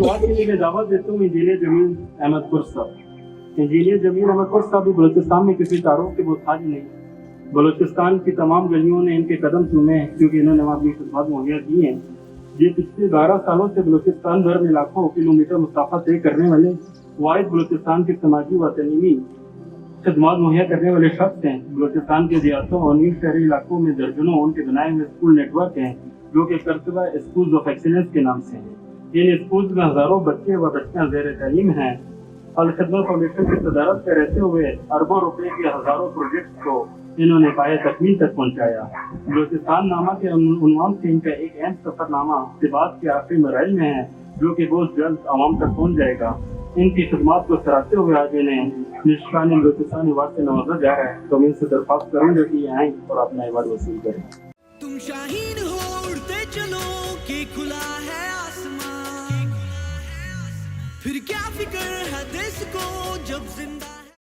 बात के लिए मैं दावत देता हूँ इंजीनियर जमील अहमद कुर्स साहब। इंजीनियर जमील अहमद कुर्स साहब भी बलूचिस्तान में किसी तारुफ के मोहताज नहीं। बलूचिस्तान की तमाम गलियों ने इनके कदम चूमे हैं क्योंकि इन्होंने वहाँ अपनी खिदमत मुहैया की हैं। ये पिछले 12 सालों से बलूचिस्तान भर में लाखों किलोमीटर मुसाफा तय करने वाले वाहिद बलूचिस्तान के समाजी व तलीमी खिदमत मुहैया करने वाले शख्स हैं। बलूचिस्तान के रियासतों और नीम शहरी इलाकों में दर्जनों उनके बनाए हुए स्कूल नेटवर्क हैं जो कि करतबा स्कूल्स ऑफ एक्सीलेंस के नाम से हैं। इन स्कूल्स में हजारों बच्चे व बच्चियां ज़ेर तालीम हैं। अल खिदमत फाउंडेशन की सदारत में रहते हुए अरबों रुपए के हजारों प्रोजेक्ट्स को इन्होंने पाए तकमील तक पहुंचाया। बलूचिस्तान नामा के उन्वान से इनका एक अहम सफरनामा सिबात के आखिरी मराइल में है जो कि बहुत जल्द आवाम तक पहुंच जाएगा। इनकी खिदमत को सराहते हुए आज इन्हें निशान बलूचिस्तान अवार्ड से नवाजा जा रहा है। तो मैं इनसे दरख्वास्त करूंगा कि ये आएँ और अपना अवार्ड वसूल करें। तुम शाहीन हो उड़ते चलो कि खुला है आसमान, फिर क्या फिक्र है देश को